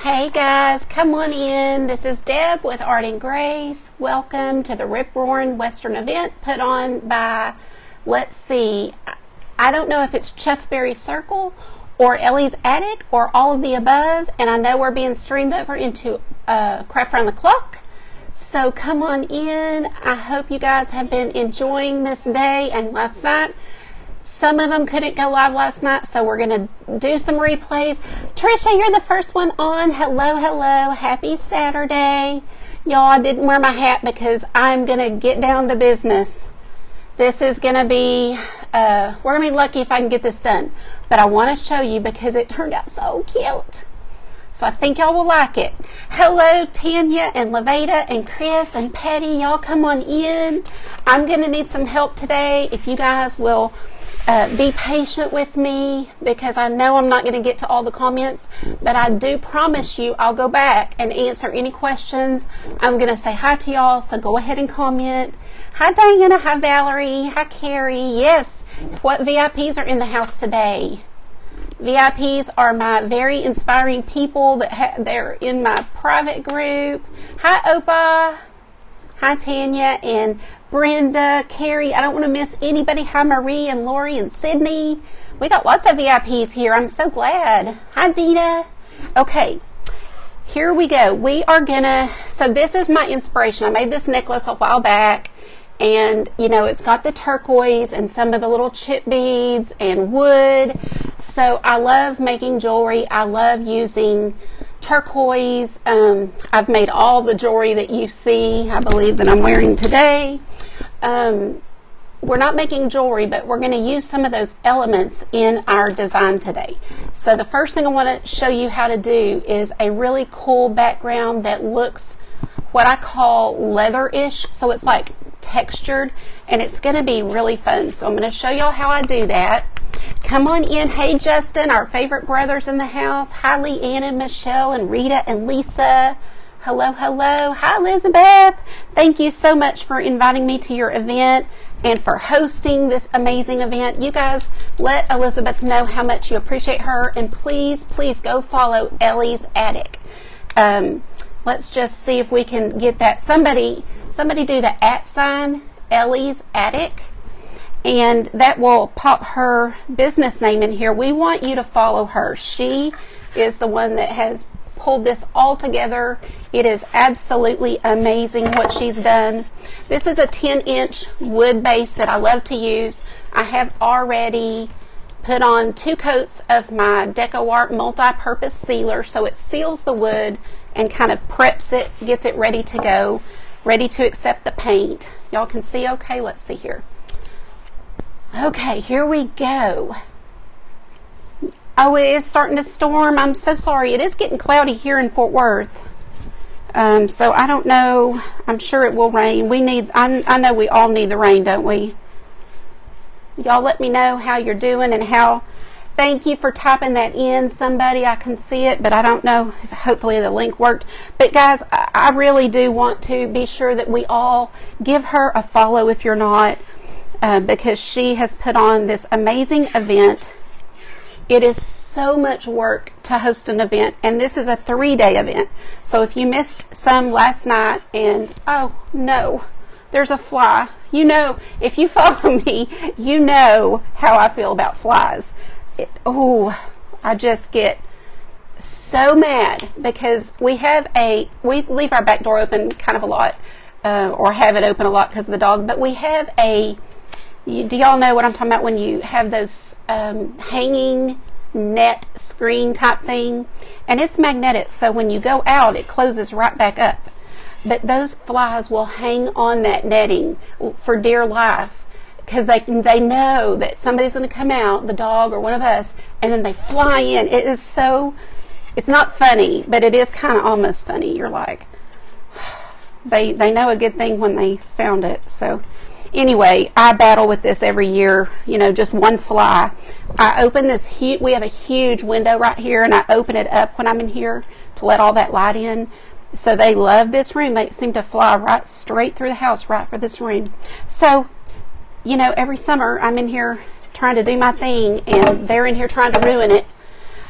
Hey guys, come on in. This is Deb with Art and Grace. Welcome to the Rip Roaring Western event put on by, let's see, I don't know if it's Chuffberry Circle or Ellie's Attic or all of the above, and I know we're being streamed over into Craft Around the Clock. So come on in. I hope you guys have been enjoying this day and last night. Some of them couldn't go live last night, so we're going to do some replays. Trisha, you're the first one on. Hello, hello. Happy Saturday. Y'all, I didn't wear my hat because I'm going to get down to business. This is going to be, we're going to be lucky if I can get this done. But I want to show you because it turned out so cute. So I think y'all will like it. Hello, Tanya and Levada and Chris and Patty. Y'all come on in. I'm going to need some help today. If you guys will be patient with me because I know I'm not going to get to all the comments, but I do promise you I'll go back and answer any questions. I'm going to say hi to y'all, so go ahead and comment. Hi, Diana. Hi, Valerie. Hi, Carrie. Yes, what VIPs are in the house today? VIPs are my very inspiring people that they're in my private group. Hi, Opa. Hi, Tanya and Brenda, Carrie. I don't want to miss anybody. Hi, Marie and Lori and Sydney. We got lots of VIPs here. I'm so glad. Hi, Dina. Okay, here we go. We are gonna, so this is my inspiration. I made this necklace a while back, and you know, it's got the turquoise and some of the little chip beads and wood. So I love making jewelry. I love using turquoise. I've made all the jewelry that you see, I believe, that I'm wearing today. We're not making jewelry, but we're going to use some of those elements in our design today. So the first thing I want to show you how to do is a really cool background that looks what I call leather-ish. So it's like textured, and it's going to be really fun. So I'm going to show y'all how I do that. Come on in. Hey, Justin, our favorite brothers in the house. Hi, Leanne and Michelle and Rita and Lisa. Hello, hello. Hi, Elizabeth. Thank you so much for inviting me to your event and for hosting this amazing event. You guys let Elizabeth know how much you appreciate her, and please, please go follow Ellie's Attic. Let's just see if we can get that. Somebody do the @ Ellie's Attic, and that will pop her business name in here. We want you to follow her. She is the one that has pulled this all together. It is absolutely amazing what she's done. This is a 10-inch wood base that I love to use. I have already put on 2 coats of my Decor multi-purpose sealer, so it seals the wood and kind of preps it, gets it ready to go, ready to accept the paint. Y'all can see okay? Let's see here. Okay, here we go. Oh, it is starting to storm. I'm so sorry. It is getting cloudy here in Fort Worth. So I don't know. I'm sure it will rain. I know we all need the rain, don't we? Y'all let me know how you're doing and how. Thank you for typing that in. Somebody, I can see it, but I don't know. Hopefully the link worked. But guys, I really do want to be sure that we all give her a follow if you're not, because she has put on this amazing event. It is so much work to host an event, and this is a 3-day event. So if you missed some last night and, oh no, there's a fly. You know, if you follow me, you know how I feel about flies. I just get so mad because we leave our back door open kind of a lot, or have it open a lot because of the dog, but we have do y'all know what I'm talking about when you have those hanging net screen type thing? And it's magnetic, so when you go out, it closes right back up. But those flies will hang on that netting for dear life because they know that somebody's going to come out, the dog or one of us, and then they fly in. It's not funny, but it is kind of almost funny. You're like, they know a good thing when they found it. So anyway, I battle with this every year, you know, just one fly. I open this, we have a huge window right here, and I open it up when I'm in here to let all that light in. So they love this room. They seem to fly right straight through the house right for this room. So, you know, every summer I'm in here trying to do my thing, and they're in here trying to ruin it.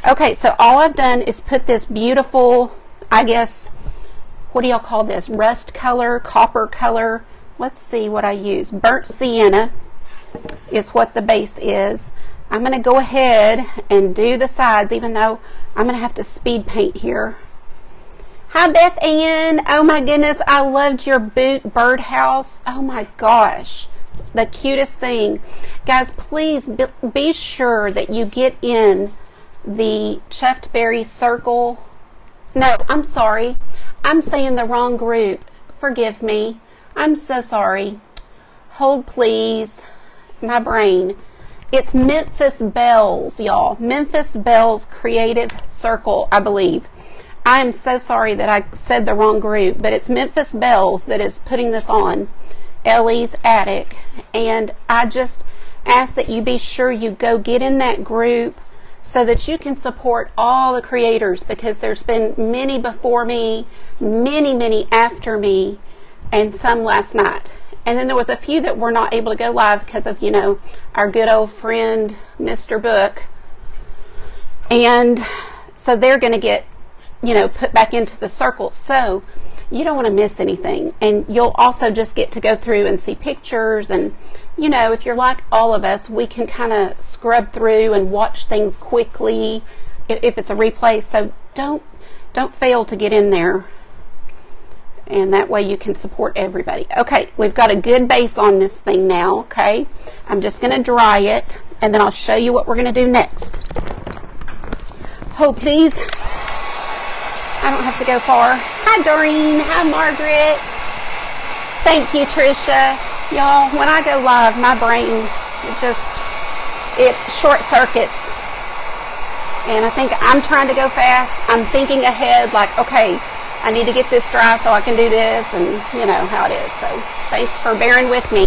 Okay, so all I've done is put this beautiful, I guess, what do y'all call this? Rust color, copper color. Let's see what I use. Burnt sienna is what the base is. I'm going to go ahead and do the sides, even though I'm going to have to speed paint here. Hi, Beth Ann. Oh my goodness, I loved your birdhouse. Oh my gosh, the cutest thing. Guys, please be sure that you get in the chuffed berry circle. No, I'm sorry. I'm saying the wrong group. Forgive me. I'm so sorry. Hold please. My brain. It's Memphis Bells, y'all. Memphis Bells Creative Circle, I believe. I am so sorry that I said the wrong group, but it's Memphis Bells that is putting this on. Ellie's Attic. And I just ask that you be sure you go get in that group so that you can support all the creators, because there's been many before me, many after me, and some last night. And then there was a few that were not able to go live because of, you know, our good old friend, Mr. Book. And so they're going to get, you know, put back into the circle. So you don't want to miss anything. And you'll also just get to go through and see pictures. And, you know, if you're like all of us, we can kind of scrub through and watch things quickly if it's a replay. So don't fail to get in there. And that way you can support everybody. Okay, we've got a good base on this thing now, okay? I'm just going to dry it, and then I'll show you what we're going to do next. Hold, please. I don't have to go far. Hi, Doreen. Hi, Margaret. Thank you, Tricia. Y'all, when I go live, my brain, it short circuits. And I think I'm trying to go fast. I'm thinking ahead, like, okay, I need to get this dry so I can do this, and you know how it is. So thanks for bearing with me.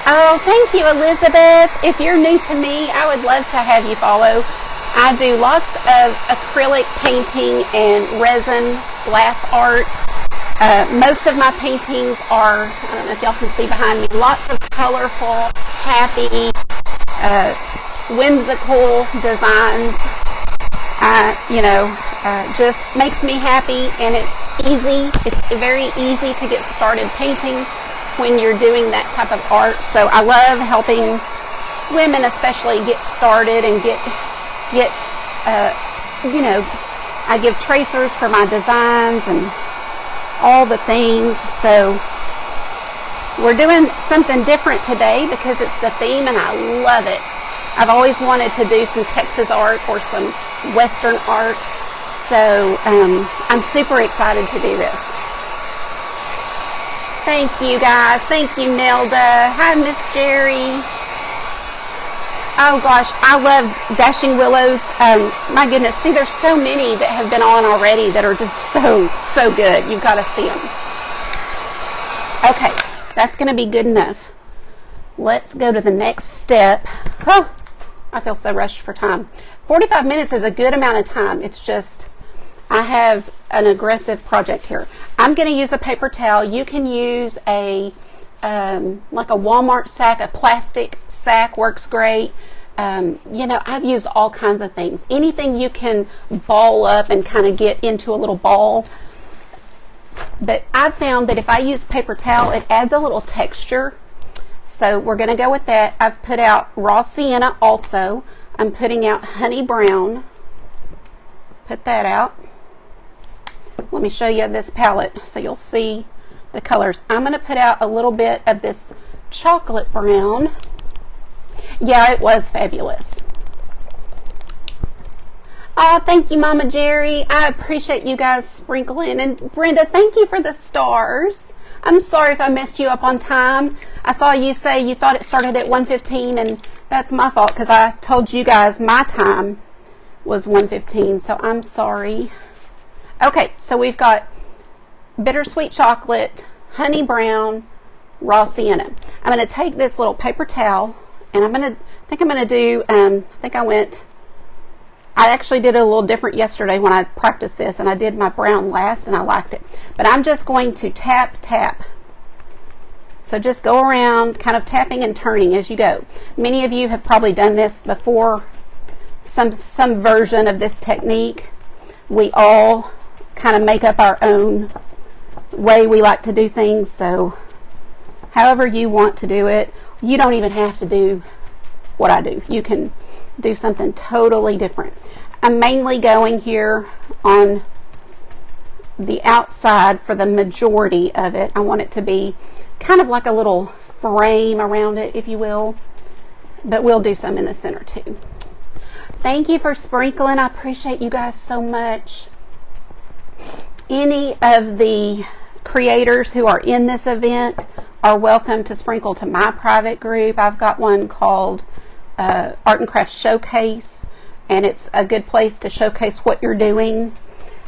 Oh, thank you, Elizabeth. If you're new to me, I would love to have you follow. I do lots of acrylic painting and resin glass art. Most of my paintings are, I don't know if y'all can see behind me, lots of colorful, happy, whimsical designs. Just makes me happy, and it's easy. It's very easy to get started painting when you're doing that type of art. So I love helping women especially get started and I give tracers for my designs and all the things. So we're doing something different today because it's the theme, and I love it. I've always wanted to do some Texas art or some Western art, so I'm super excited to do this. Thank you, guys. Thank you, Nelda. Hi, Miss Jerry. Oh, gosh, I love Dashing Willows. My goodness, see, there's so many that have been on already that are just so good. You've got to see them. Okay, that's going to be good enough. Let's go to the next step. Oh, I feel so rushed for time. 45 minutes is a good amount of time. It's just, I have an aggressive project here. I'm going to use a paper towel. You can use like a Walmart sack, a plastic sack works great. I've used all kinds of things. Anything you can ball up and kind of get into a little ball. But I've found that if I use paper towel, it adds a little texture. So we're going to go with that. I've put out raw sienna also. I'm putting out honey brown. Put that out. Let me show you this palette so you'll see the colors. I'm going to put out a little bit of this chocolate brown. Yeah, it was fabulous. Thank you, Mama Jerry. I appreciate you guys sprinkling. And Brenda, thank you for the stars. I'm sorry if I messed you up on time. I saw you say you thought it started at 1:15, and that's my fault because I told you guys my time was 1:15, so I'm sorry. Okay, so we've got bittersweet chocolate, honey brown, raw sienna. I'm going to take this little paper towel, and I actually did it a little different yesterday when I practiced this, and I did my brown last, and I liked it. But I'm just going to tap. So just go around, kind of tapping and turning as you go. Many of you have probably done this before some version of this technique. We all kind of make up our own way we like to do things, so however you want to do it. You don't even have to do what I do. You can do something totally different. I'm mainly going here on the outside for the majority of it. I want it to be kind of like a little frame around it, if you will, but we'll do some in the center too. Thank you for sprinkling. I appreciate you guys so much. Any of the creators who are in this event are welcome to sprinkle to my private group. I've got one called Art and Craft Showcase, and it's a good place to showcase what you're doing.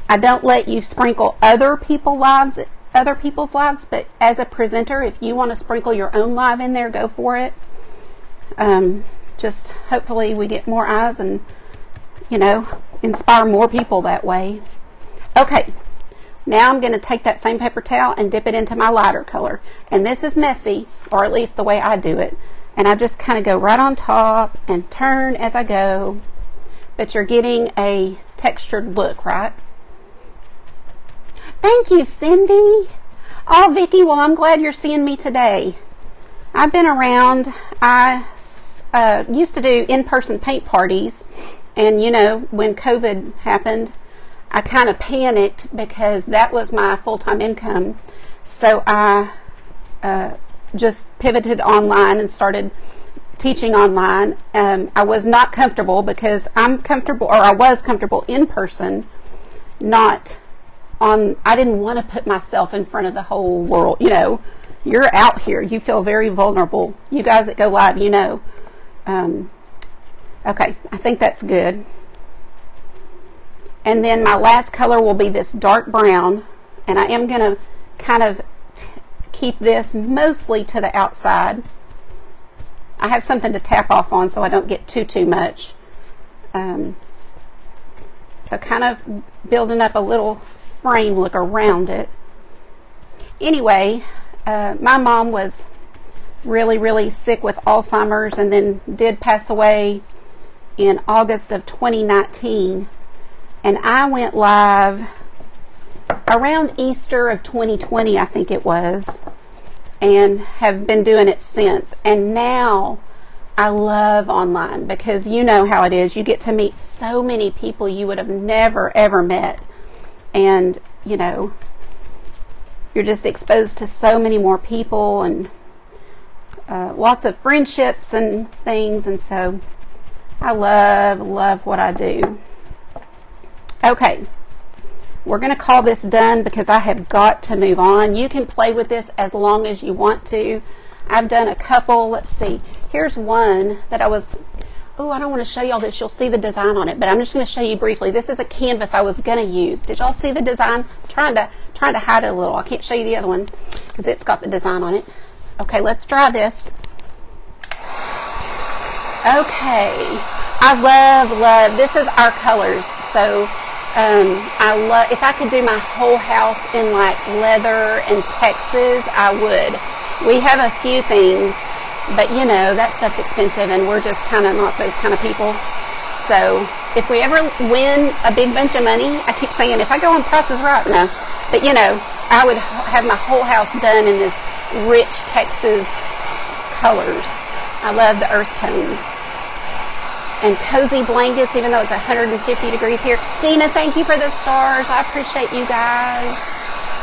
I don't let you sprinkle other people's lives, but as a presenter, if you want to sprinkle your own live in there, go for it. Just hopefully we get more eyes and, you know, inspire more people that way. Okay. Now I'm going to take that same paper towel and dip it into my lighter color. And this is messy, or at least the way I do it. And I just kind of go right on top and turn as I go. But you're getting a textured look, right? Thank you, Cindy. Oh, Vicki, well, I'm glad you're seeing me today. I've been around. I used to do in-person paint parties. And, you know, when COVID happened, I kind of panicked because that was my full-time income. So I just pivoted online and started teaching online. I was not comfortable because I was comfortable in person, not on. I didn't want to put myself in front of the whole world. You know, you're out here. You feel very vulnerable. You guys that go live, you know. Okay, I think that's good. And then my last color will be this dark brown, and I am going to kind of keep this mostly to the outside. I have something to tap off on so I don't get too much. So kind of building up a little frame look around it. Anyway, my mom was really sick with Alzheimer's and then did pass away in August of 2019. And I went live around Easter of 2020, I think it was, and have been doing it since. And now I love online because you know how it is. You get to meet so many people you would have never, ever met. And, you know, you're just exposed to so many more people and lots of friendships and things. And so I love what I do. Okay, we're going to call this done because I have got to move on. You can play with this as long as you want to. I've done a couple. Let's see. Here's one that I was, I don't want to show y'all this. You'll see the design on it, but I'm just going to show you briefly. This is a canvas I was going to use. Did y'all see the design? I'm trying to hide it a little. I can't show you the other one because it's got the design on it. Okay, let's try this. Okay, I love, this is our colors. So I love, if I could do my whole house in like leather and Texas, I would. We have a few things, but you know, that stuff's expensive and we're just kind of not those kind of people. So if we ever win a big bunch of money, I keep saying if I go on Price is Right, no. But you know, I would have my whole house done in this rich Texas colors. I love the earth tones. And cozy blankets, even though it's 150 degrees here. Dina, thank you for the stars. I appreciate you guys.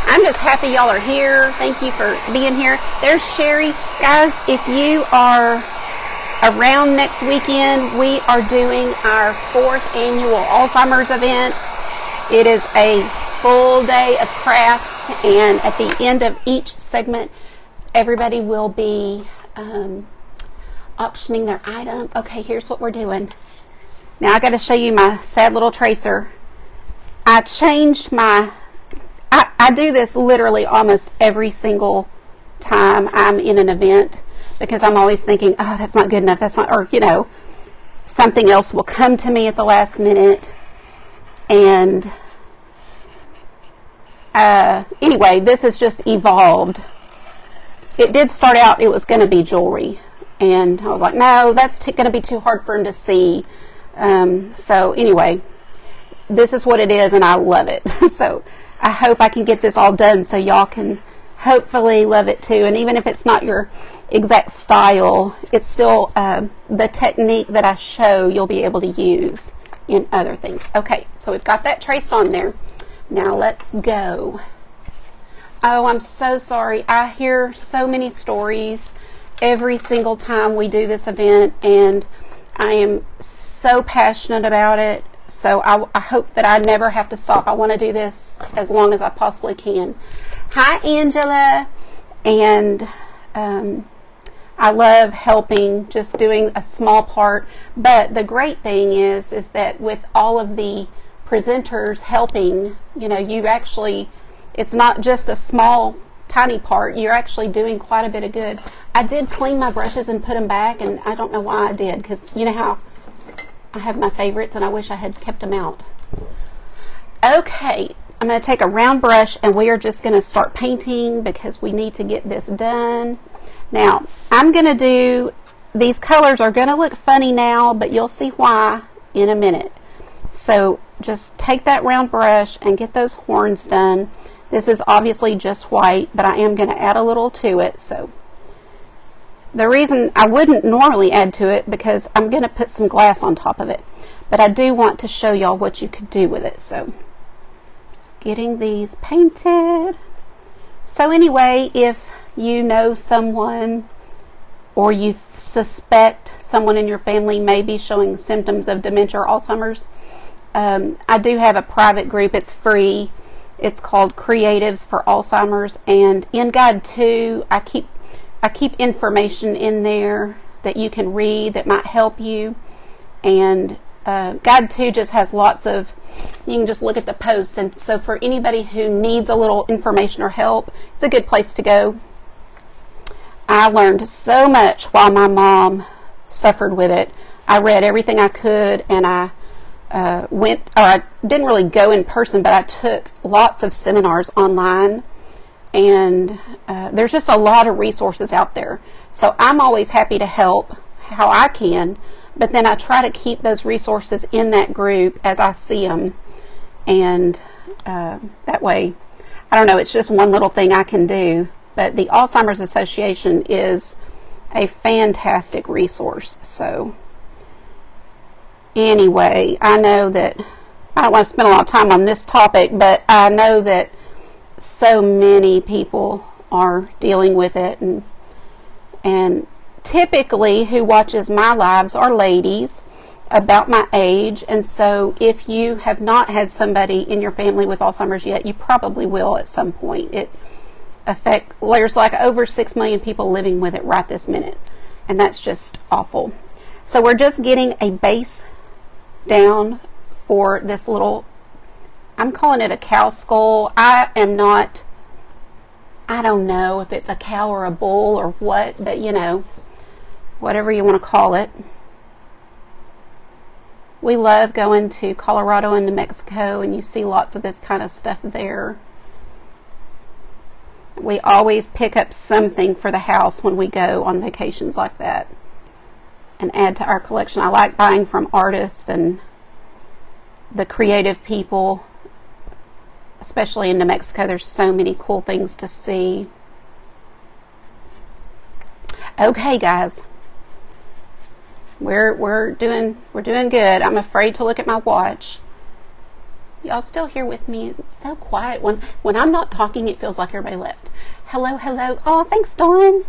I'm just happy y'all are here. Thank you for being here. There's Sherry. Guys, if you are around next weekend, we are doing our 4th annual Alzheimer's event. It is a full day of crafts, and at the end of each segment, everybody will be auctioning their item. Okay, here's what we're doing. Now I got to show you my sad little tracer. I changed my, I do this literally almost every single time I'm in an event because I'm always thinking, oh, that's not good enough. That's not, or you know, something else will come to me at the last minute. And anyway, this has just evolved. It did start out, it was going to be jewelry. And I was like, no, that's going to be too hard for him to see. So anyway, this is what it is, and I love it. So I hope I can get this all done so y'all can hopefully love it too. And even if it's not your exact style, it's still the technique that I show you'll be able to use in other things. Okay, so we've got that traced on there. Now let's go. Oh, I'm so sorry. I hear so many stories every single time we do this event, and I am so passionate about it. So I hope that I never have to stop. I want to do this as long as I possibly can. Hi, Angela. And I love helping, just doing a small part. But the great thing is that with all of the presenters helping, you know, you actually, it's not just a small, tiny part. You're actually doing quite a bit of good. I did clean my brushes and put them back, and I don't know why I did, because you know how I have my favorites and I wish I had kept them out. Okay, I'm going to take a round brush and we are just going to start painting because we need to get this done. Now, I'm going to do, these colors are going to look funny now, but you'll see why in a minute. So just take that round brush and get those horns done. This is obviously just white, but I am going to add a little to it. So the reason I wouldn't normally add to it, because I'm going to put some glass on top of it, but I do want to show y'all what you could do with it. So just getting these painted. So anyway, if you know someone or you suspect someone in your family may be showing symptoms of dementia or Alzheimer's, I do have a private group. It's free. It's called Creatives for Alzheimer's, and in Guide 2 I keep information in there that you can read that might help you. And Guide 2 just has lots of, you can just look at the posts. And so for anybody who needs a little information or help, it's a good place to go. I learned so much while my mom suffered with it. I read everything I could, and I I didn't really go in person, but I took lots of seminars online. And there's just a lot of resources out there. So I'm always happy to help how I can, but then I try to keep those resources in that group as I see them. And that way, I don't know, it's just one little thing I can do. But the Alzheimer's Association is a fantastic resource. So anyway, I know that I don't want to spend a lot of time on this topic, but I know that so many people are dealing with it, and typically who watches my lives are ladies about my age. And so if you have not had somebody in your family with Alzheimer's yet, you probably will at some point. There's like over 6 million people living with it right this minute, and that's just awful. So we're just getting a base down for this little, I'm calling it a cow skull. I don't know if it's a cow or a bull or what, but you know, whatever you want to call it. We love going to Colorado and New Mexico, and you see lots of this kind of stuff there. We always pick up something for the house when we go on vacations like that and add to our collection. I like buying from artists and the creative people. Especially in New Mexico, there's so many cool things to see. Okay, guys, we're doing good. I'm afraid to look at my watch. Y'all still here with me? It's so quiet. When I'm not talking, it feels like everybody left. Hello. Oh, thanks, Dawn.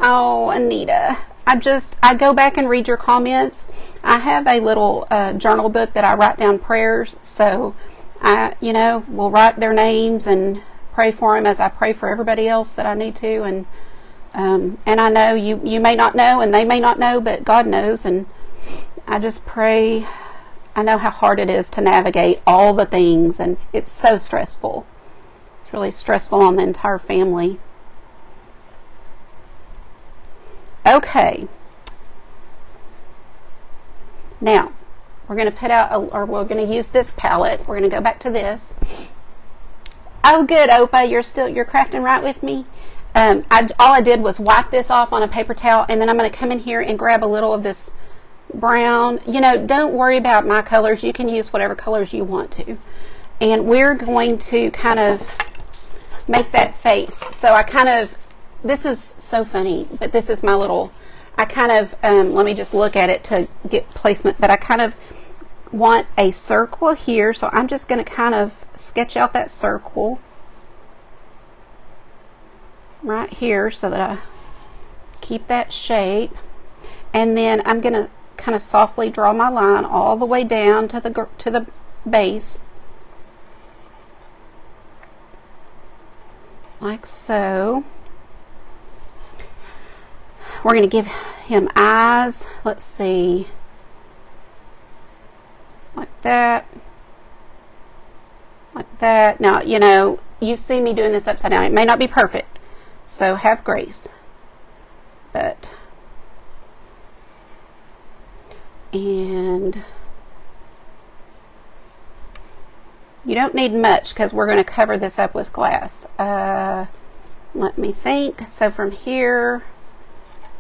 Oh, Anita. I go back and read your comments. I have a little journal book that I write down prayers. So we'll write their names and pray for them as I pray for everybody else that I need to. And I know you may not know, and they may not know, but God knows. And I just pray. I know how hard it is to navigate all the things, and it's so stressful. It's really stressful on the entire family. Okay. Now, we're going to put out, we're going to use this palette. We're going to go back to this. Oh, good, Opa. You're crafting right with me. All I did was wipe this off on a paper towel, and then I'm going to come in here and grab a little of this brown. You know, don't worry about my colors. You can use whatever colors you want to. And we're going to kind of make that face. So I kind of, this is so funny, but this is my little, I kind of, let me just look at it to get placement, but I kind of want a circle here. So I'm just going to kind of sketch out that circle right here so that I keep that shape. And then I'm going to kind of softly draw my line all the way down to the base, like so. We're going to give him eyes. Let's see, like that, like that. Now, you know, you see me doing this upside down. It may not be perfect, so have grace. But and you don't need much because we're going to cover this up with glass. Let me think. So from here,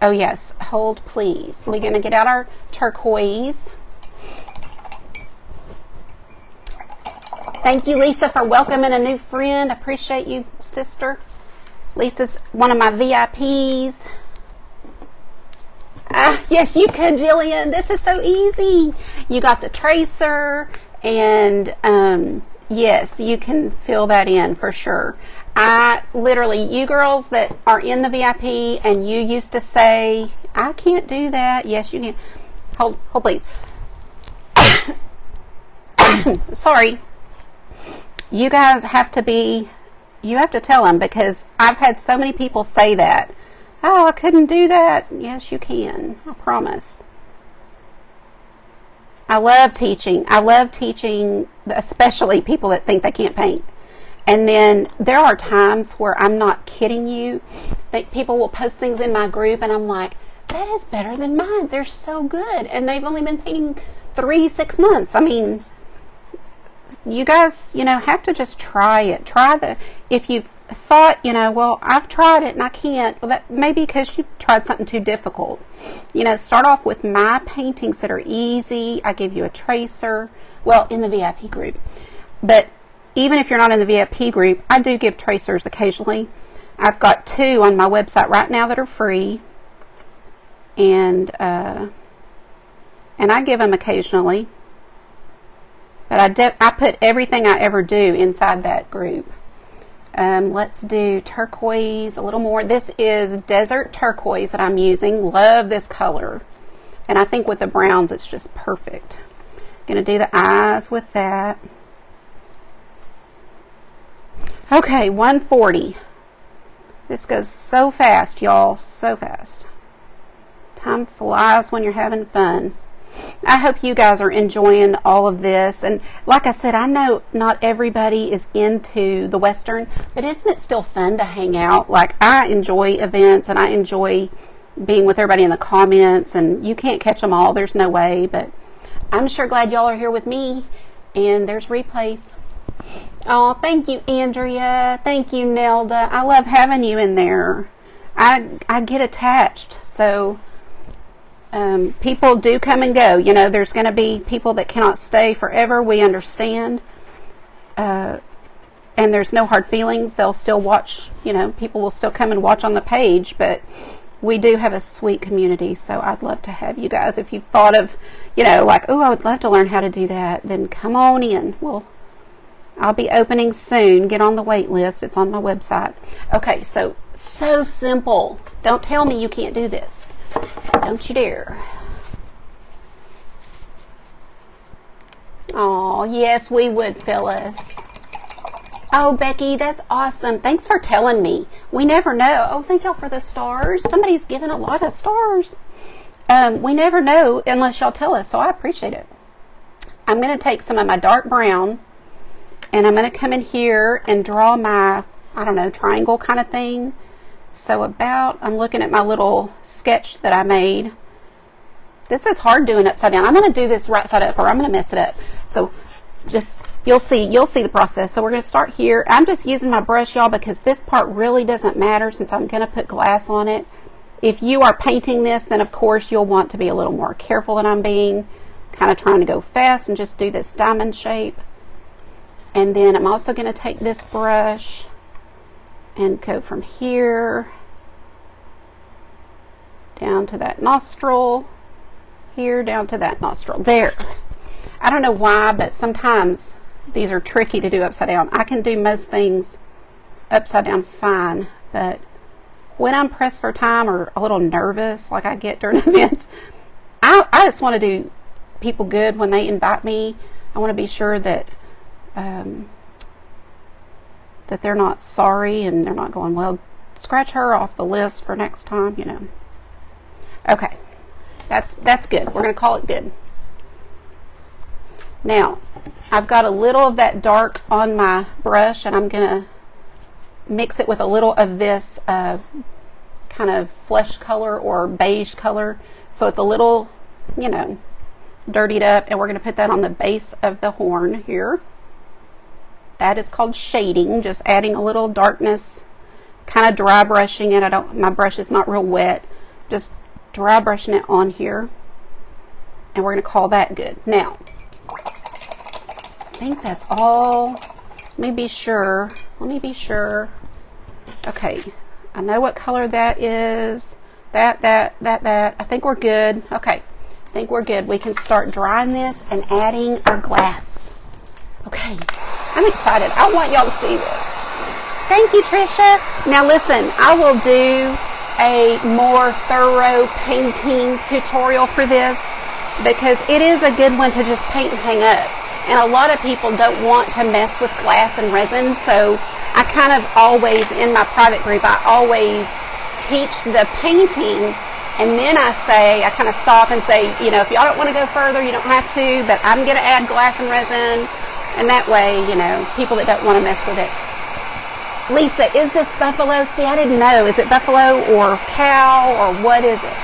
oh yes, hold please. We're going to get out our turquoise. Thank you, Lisa, for welcoming a new friend. Appreciate you, sister. Lisa's one of my VIPs. Yes, you could, Jillian. This is so easy. You got the tracer, and yes, you can fill that in for sure. Literally, you girls that are in the VIP and you used to say, I can't do that. Yes, you can. Hold please. Sorry. You guys have to you have to tell them, because I've had so many people say that. Oh, I couldn't do that. Yes, you can. I promise. I love teaching. I love teaching, especially people that think they can't paint. And then there are times where I'm not kidding you, that people will post things in my group and I'm like, that is better than mine. They're so good. And they've only been painting 6 months. I mean, you guys, you know, have to just try it. If you've thought, you know, well, I've tried it and I can't, well, that maybe because you tried something too difficult. You know, start off with my paintings that are easy. I give you a tracer, well, in the VIP group. But even if you're not in the VIP group, I do give tracers occasionally. I've got 2 on my website right now that are free, and I give them occasionally. But I put everything I ever do inside that group. Let's do turquoise a little more. This is desert turquoise that I'm using. Love this color. And I think with the browns, it's just perfect. Going to do the eyes with that. Okay, 140. This goes so fast, y'all. So fast. Time flies when you're having fun. I hope you guys are enjoying all of this. And like I said, I know not everybody is into the Western, but isn't it still fun to hang out? Like, I enjoy events and I enjoy being with everybody in the comments, and you can't catch them all. There's no way, but I'm sure glad y'all are here with me. And there's replays. Oh, thank you, Andrea. Thank you, Nelda. I love having you in there. I get attached. So people do come and go. You know, there's going to be people that cannot stay forever. We understand. And there's no hard feelings. They'll still watch. You know, people will still come and watch on the page. But we do have a sweet community. So I'd love to have you guys. If you've thought of, you know, like, oh, I would love to learn how to do that, then come on in. I'll be opening soon. Get on the wait list. It's on my website. Okay, so simple. Don't tell me you can't do this. Don't you dare. Oh, yes, we would, Phyllis. Oh, Becky, that's awesome. Thanks for telling me. We never know. Oh, thank y'all for the stars. Somebody's given a lot of stars. We never know unless y'all tell us, so I appreciate it. I'm going to take some of my dark brown, and I'm going to come in here and draw my, I don't know, triangle kind of thing. So I'm looking at my little sketch that I made. This is hard doing upside down. I'm going to do this right side up or I'm going to mess it up. So just, you'll see the process. So we're going to start here. I'm just using my brush, y'all, because this part really doesn't matter since I'm going to put glass on it. If you are painting this, then of course you'll want to be a little more careful than I'm being, kind of trying to go fast and just do this diamond shape. And then I'm also going to take this brush and go from here down to that nostril, here down to that nostril. There. I don't know why, but sometimes these are tricky to do upside down. I can do most things upside down fine, but when I'm pressed for time or a little nervous like I get during events, I just want to do people good when they invite me. I want to be sure that that they're not sorry and they're not going, well, scratch her off the list for next time, you know. Okay, that's good. We're going to call it good. Now, I've got a little of that dark on my brush, and I'm going to mix it with a little of this kind of flesh color or beige color. So it's a little, you know, dirtied up, and we're going to put that on the base of the horn here. That is called shading, just adding a little darkness, kind of dry brushing it. My brush is not real wet, just dry brushing it on here, and we're going to call that good. Now, I think that's all. Let me be sure. Okay, I know what color that is. That. I think we're good. Okay, I think we're good. We can start drying this and adding our glass. Okay, I'm excited. I want y'all to see this. Thank you, Trisha. Now listen, I will do a more thorough painting tutorial for this because it is a good one to just paint and hang up. And a lot of people don't want to mess with glass and resin, so I kind of always, in my private group, I always teach the painting, and then I kind of stop and say, you know, if y'all don't want to go further, you don't have to, but I'm going to add glass and resin, and that way, you know, people that don't want to mess with it. Lisa, is this buffalo? See, I didn't know. Is it buffalo or cow or what is it?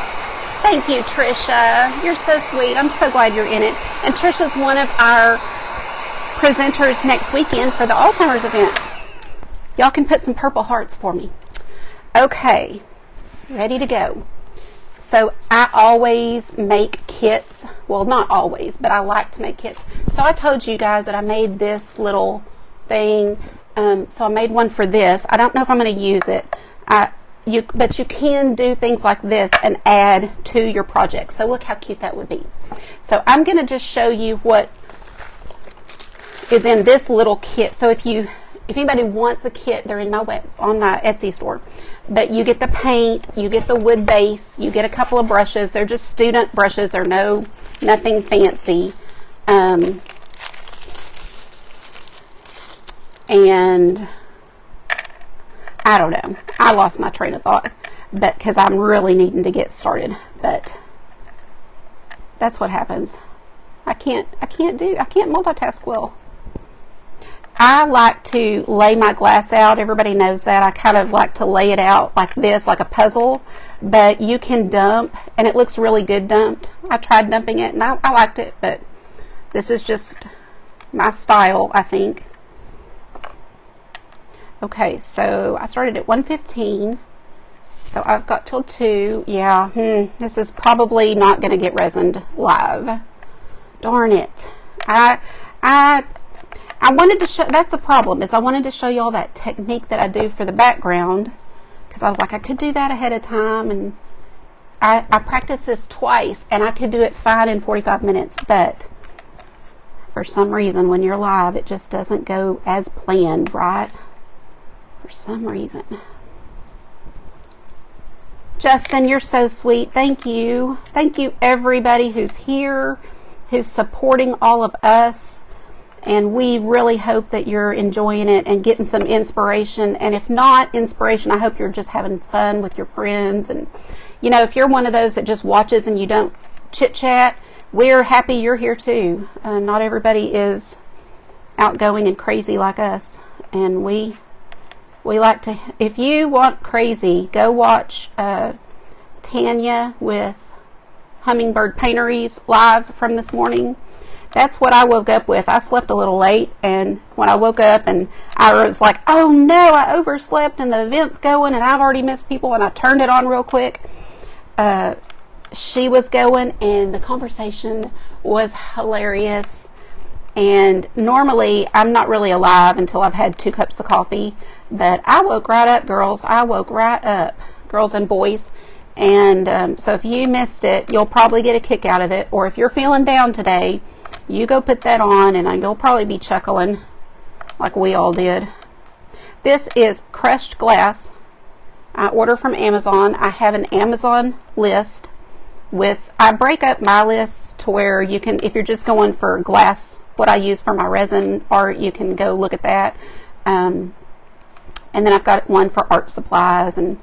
Thank you, Trisha. You're so sweet. I'm so glad you're in it. And Trisha's one of our presenters next weekend for the Alzheimer's event. Y'all can put some purple hearts for me. Okay, ready to go. So I always make kits. Well, not always, but I like to make kits. So I told you guys that I made this little thing. So I made one for this. I don't know if I'm going to use it. But you can do things like this and add to your project. So look how cute that would be. So I'm going to just show you what is in this little kit. So if anybody wants a kit, they're in on my Etsy store. But you get the paint, you get the wood base, you get a couple of brushes. They're just student brushes. They're nothing fancy. And I don't know. I lost my train of thought, but because I'm really needing to get started. But that's what happens. I can't multitask well. I like to lay my glass out. Everybody knows that. I kind of like to lay it out like this, like a puzzle. But you can dump, and it looks really good dumped. I tried dumping it, and I liked it, but this is just my style, I think. Okay, so I started at 1:15, so I've got till 2. Yeah, this is probably not going to get resined live. Darn it. I wanted to show, that's the problem, is I wanted to show you all that technique that I do for the background, because I was like, I could do that ahead of time, and I practiced this twice, and I could do it fine in 45 minutes, but for some reason, when you're live, it just doesn't go as planned, right? For some reason. Justin, you're so sweet. Thank you. Thank you, everybody who's here, who's supporting all of us. And we really hope that you're enjoying it and getting some inspiration. And if not inspiration, I hope you're just having fun with your friends. And, you know, if you're one of those that just watches and you don't chit-chat, we're happy you're here too. Not everybody is outgoing and crazy like us. And we like to, if you want crazy, go watch Tanya with Hummingbird Painteries live from this morning. That's what I woke up with. I slept a little late, and when I woke up and I was like, oh no, I overslept and the event's going and I've already missed people, and I turned it on real quick. She was going and the conversation was hilarious. And normally I'm not really alive until I've had 2 cups of coffee, but I woke right up, girls. I woke right up, girls and boys. And so if you missed it, you'll probably get a kick out of it. Or if you're feeling down today, you go put that on and you'll probably be chuckling like we all did. This is crushed glass. I order from Amazon. I have an Amazon list I break up my lists to where you can, if you're just going for glass, what I use for my resin art, you can go look at that. And then I've got one for art supplies and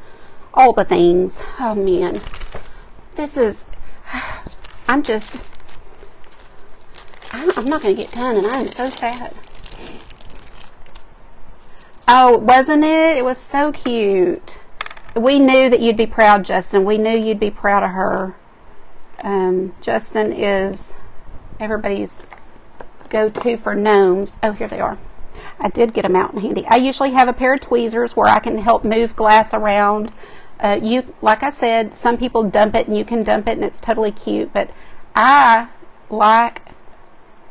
all the things. Oh man, this is, I'm not going to get done, and I'm so sad. Oh, wasn't it? It was so cute. We knew that you'd be proud, Justin. We knew you'd be proud of her. Justin is everybody's go-to for gnomes. Oh, here they are. I did get them out in handy. I usually have a pair of tweezers where I can help move glass around. Like I said, some people dump it and you can dump it and it's totally cute, but I like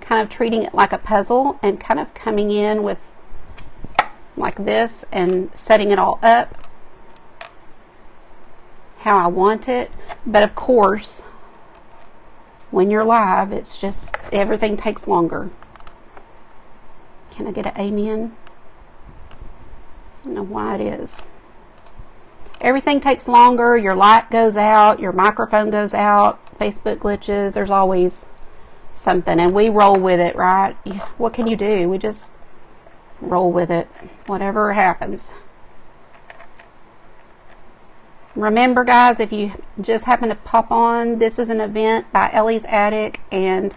kind of treating it like a puzzle and kind of coming in with like this and setting it all up how I want it. But of course, when you're live, it's just everything takes longer. Can I get an amen? I don't know why it is. Everything takes longer. Your light goes out, your microphone goes out, Facebook glitches. There's always something, and we roll with it, right? What can you do? We just roll with it, whatever happens. Remember, guys, if you just happen to pop on, this is an event by Ellie's Attic and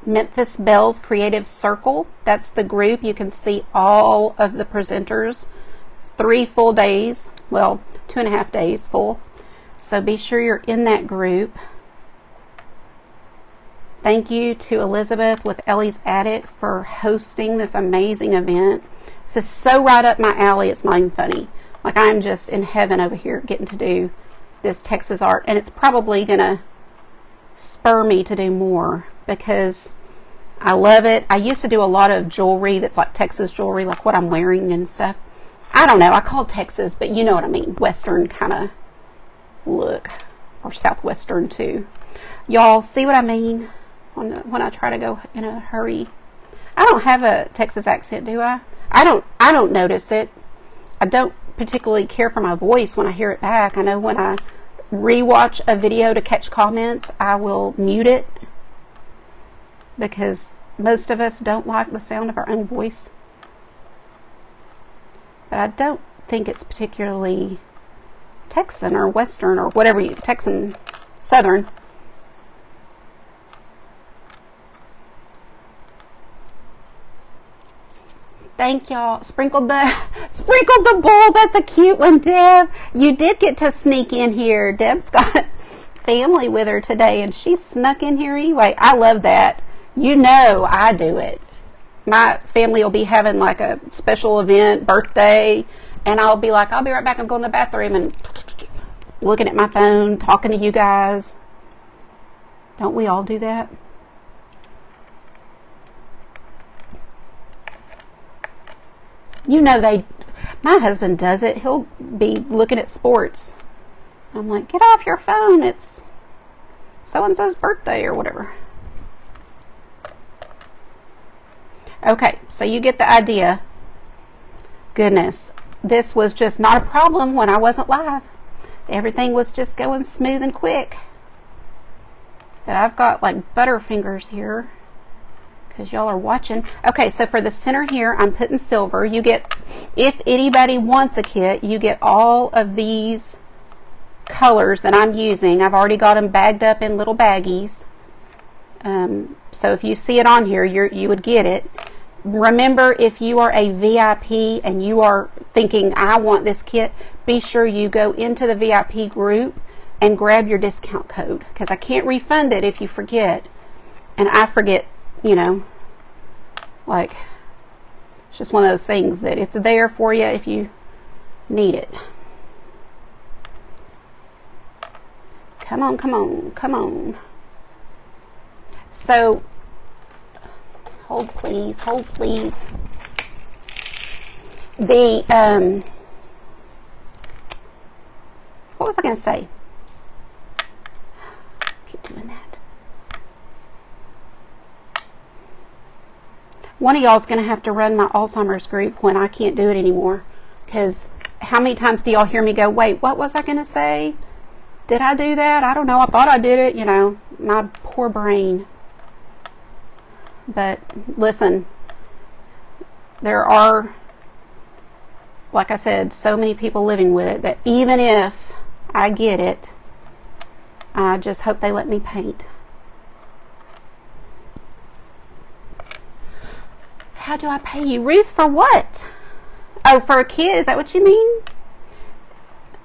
Memphis Belle's Creative Circle. That's the group. You can see all of the presenters. 3 full days. Well, 2.5 days full. So be sure you're in that group. Thank you to Elizabeth with Ellie's Attic for hosting this amazing event. This is so right up my alley, it's not even funny. Like, I'm just in heaven over here getting to do this Texas art, and it's probably gonna spur me to do more because I love it. I used to do a lot of jewelry that's like Texas jewelry, like what I'm wearing and stuff. I don't know, I call it Texas, but you know what I mean, Western kind of look, or Southwestern too. Y'all see what I mean when I try to go in a hurry? I don't have a Texas accent, do I? I don't notice it. I don't particularly care for my voice when I hear it back. I know when I rewatch a video to catch comments, I will mute it because most of us don't like the sound of our own voice. But I don't think it's particularly Texan or Western or whatever you, Texan, Southern. Thank y'all. Sprinkled the bowl. That's a cute one, Deb. You did get to sneak in here. Deb's got family with her today, and she snuck in here anyway. I love that. You know I do it. My family will be having like a special event, birthday, and I'll be like, I'll be right back. I'm going to the bathroom and looking at my phone, talking to you guys. Don't we all do that? You know my husband does it. He'll be looking at sports. I'm like, get off your phone. It's so-and-so's birthday or whatever. Okay, so you get the idea. Goodness, this was just not a problem when I wasn't live. Everything was just going smooth and quick. But I've got like butterfingers here because y'all are watching. Okay, so for the center here, I'm putting silver. You get, if anybody wants a kit, you get all of these colors that I'm using. I've already got them bagged up in little baggies. So if you see it on here, you would get it. Remember, if you are a VIP and you are thinking, I want this kit, be sure you go into the VIP group and grab your discount code, because I can't refund it if you forget. And I forget, you know, like, it's just one of those things that it's there for you if you need it. Come on, come on, come on. So, hold please, hold please. The, what was I going to say? Keep doing that. One of y'all is going to have to run my Alzheimer's group when I can't do it anymore. Because how many times do y'all hear me go, wait, what was I going to say? Did I do that? I don't know. I thought I did it. You know, my poor brain. But listen, there are, like I said, so many people living with it that even if I get it, I just hope they let me paint. How do I pay you? Ruth, for what? Oh, for a kid? Is that what you mean?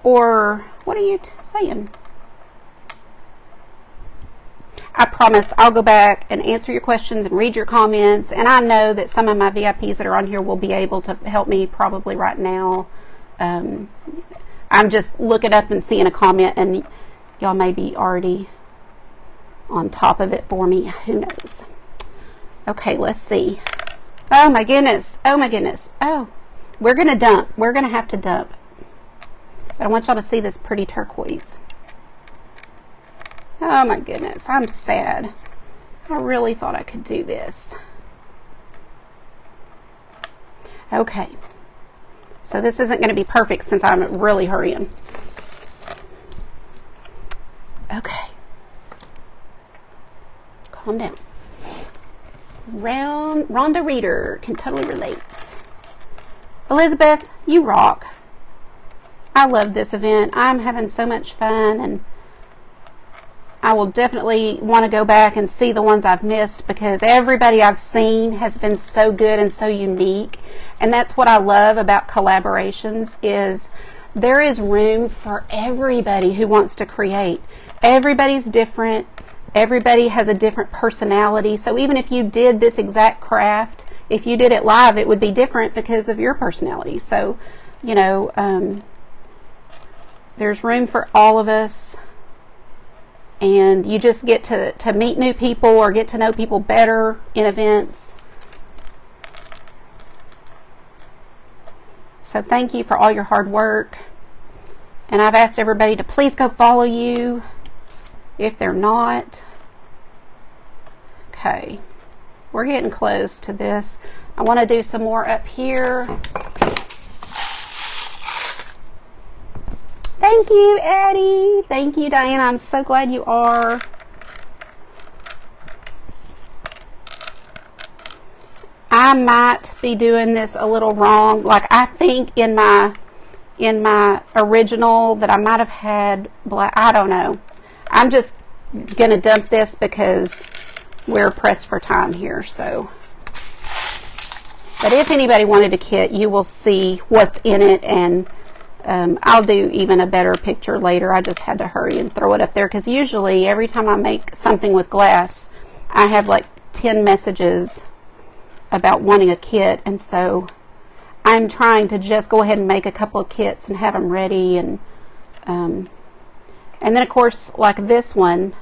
Or what are you saying? I promise I'll go back and answer your questions and read your comments. And I know that some of my VIPs that are on here will be able to help me probably right now. I'm just looking up and seeing a comment, and y'all may be already on top of it for me. Who knows? Okay, let's see. Oh my goodness. Oh my goodness. Oh, we're going to dump. We're going to have to dump. But I want y'all to see this pretty turquoise. Oh my goodness. I'm sad. I really thought I could do this. Okay. So this isn't going to be perfect since I'm really hurrying. Okay. Calm down. Rhonda Reader can totally relate. Elizabeth, you rock. I love this event. I'm having so much fun, and I will definitely want to go back and see the ones I've missed, because everybody I've seen has been so good and so unique. And that's what I love about collaborations, is there is room for everybody who wants to create. Everybody's different. Everybody has a different personality. So even if you did this exact craft, if you did it live, it would be different because of your personality. So, you know, there's room for all of us. And you just get to meet new people or get to know people better in events. So thank you for all your hard work. And I've asked everybody to please go follow you if they're not. Okay, we're getting close to this. I want to do some more up here. Thank you, Addie. Thank you, Diana. I'm so glad you are. I might be doing this a little wrong. Like, I think in my original that I might have had black. I don't know. I'm just going to dump this because we're pressed for time here. So, but if anybody wanted a kit, you will see what's in it, and I'll do even a better picture later. I just had to hurry and throw it up there, because usually every time I make something with glass, I have like 10 messages about wanting a kit, and so I'm trying to just go ahead and make a couple of kits and have them ready. And then of course, like this one,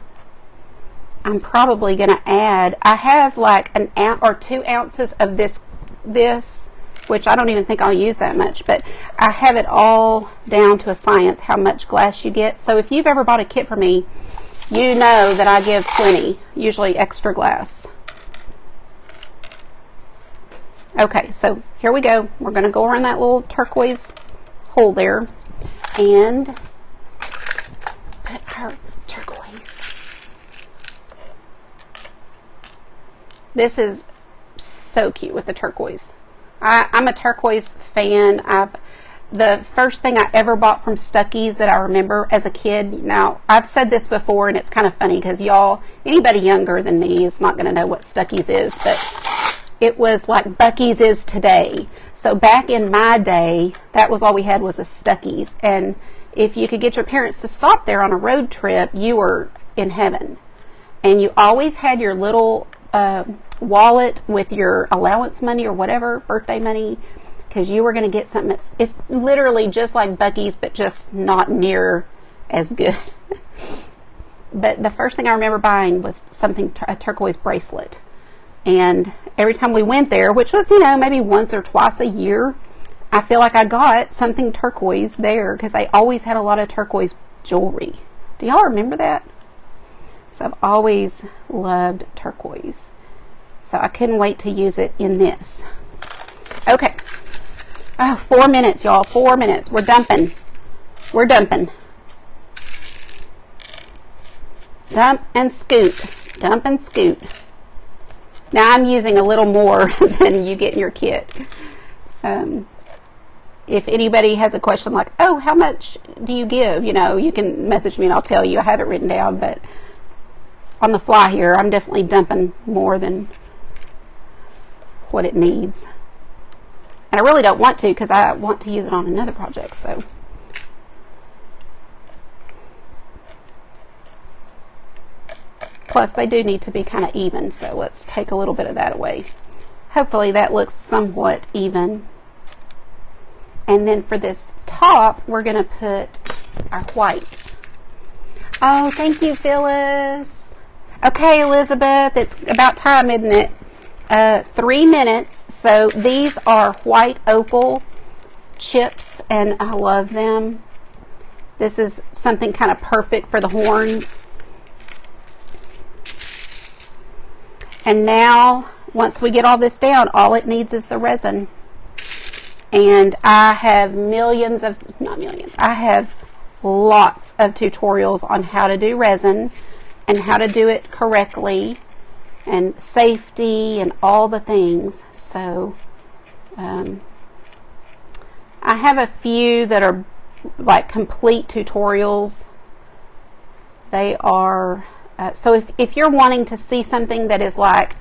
I'm probably going to add, I have like an ounce or 2 ounces of this, which I don't even think I'll use that much, but I have it all down to a science how much glass you get. So if you've ever bought a kit for me, you know that I give plenty, usually extra glass. Okay, so here we go. We're going to go around that little turquoise hole there and put our turquoise. This is so cute with the turquoise. I'm a turquoise fan. The first thing I ever bought from Stuckey's that I remember as a kid, now I've said this before and it's kind of funny because y'all, anybody younger than me is not going to know what Stuckey's is, but it was like Buc-ee's is today. So back in my day, that was all we had was a Stuckey's, and if you could get your parents to stop there on a road trip, you were in heaven. And you always had your little wallet with your allowance money or whatever, birthday money, because you were going to get something it's literally just like Buc-ee's, but just not near as good. But the first thing I remember buying was a turquoise bracelet. And every time we went there, which was, maybe once or twice a year, I feel like I got something turquoise there because they always had a lot of turquoise jewelry. Do y'all remember that? So I've always loved turquoise. So I couldn't wait to use it in this. Okay. Oh, 4 minutes, y'all. 4 minutes. We're dumping. We're dumping. Dump and scoot. Dump and scoot. Now I'm using a little more than you get in your kit. If anybody has a question like, oh, how much do you give? You can message me and I'll tell you. I have it written down, but on the fly here, I'm definitely dumping more than what it needs. And I really don't want to because I want to use it on another project, so. Plus, they do need to be kind of even, so let's take a little bit of that away. Hopefully that looks somewhat even. And then for this top, we're going to put our white. Oh, thank you, Phyllis. Okay, Elizabeth, it's about time, isn't it? 3 minutes. So these are white opal chips, and I love them. This is something kind of perfect for the horns. And now, once we get all this down, all it needs is the resin. And I have I have lots of tutorials on how to do resin and how to do it correctly and safety and all the things. So, I have a few that are like complete tutorials. They are... so if you're wanting to see something that is like,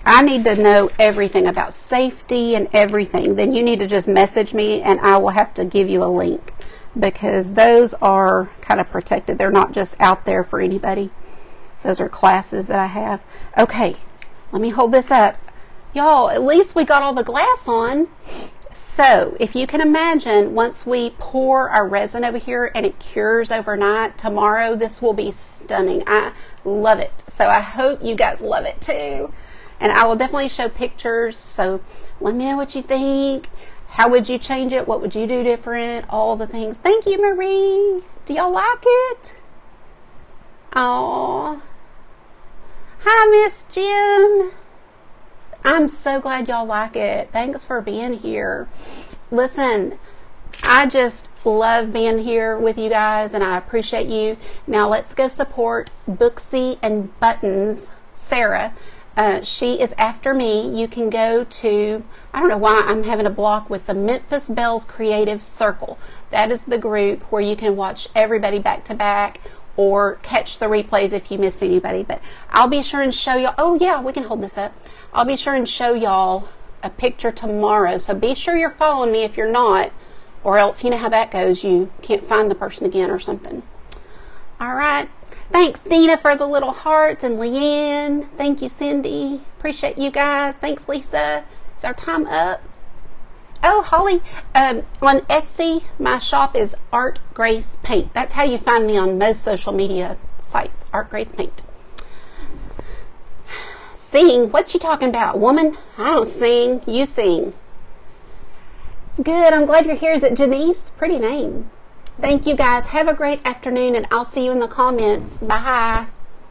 I need to know everything about safety and everything, then you need to just message me and I will have to give you a link, because those are kind of protected. They're not just out there for anybody. Those are classes that I have. Okay, let me hold this up. Y'all, at least we got all the glass on. So, if you can imagine, once we pour our resin over here and it cures overnight, tomorrow this will be stunning. I love it. So, I hope you guys love it too. And I will definitely show pictures. So, let me know what you think. How would you change it? What would you do different? All the things. Thank you, Marie. Do y'all like it? Aww. Hi, Miss Jim. I'm so glad y'all like it. Thanks for being here. Listen, I just love being here with you guys, and I appreciate you. Now let's go support Booksy and Buttons, Sarah. She is after me. You can go to, I don't know why I'm having a block with the Memphis Bells Creative Circle. That is the group where you can watch everybody back to back or catch the replays if you missed anybody. But I'll be sure and show y'all. Oh yeah, we can hold this up. I'll be sure and show y'all a picture tomorrow. So be sure you're following me if you're not, or else you know how that goes. You can't find the person again or something. All right. Thanks, Dina, for the little hearts, and Leanne. Thank you, Cindy. Appreciate you guys. Thanks, Lisa. Is our time up? Oh, Holly, on Etsy, my shop is Art Grace Paint. That's how you find me on most social media sites, Art Grace Paint. Sing? What you talking about, woman? I don't sing. You sing. Good. I'm glad you're here. Is it Janice? Pretty name. Thank you, guys. Have a great afternoon, and I'll see you in the comments. Bye.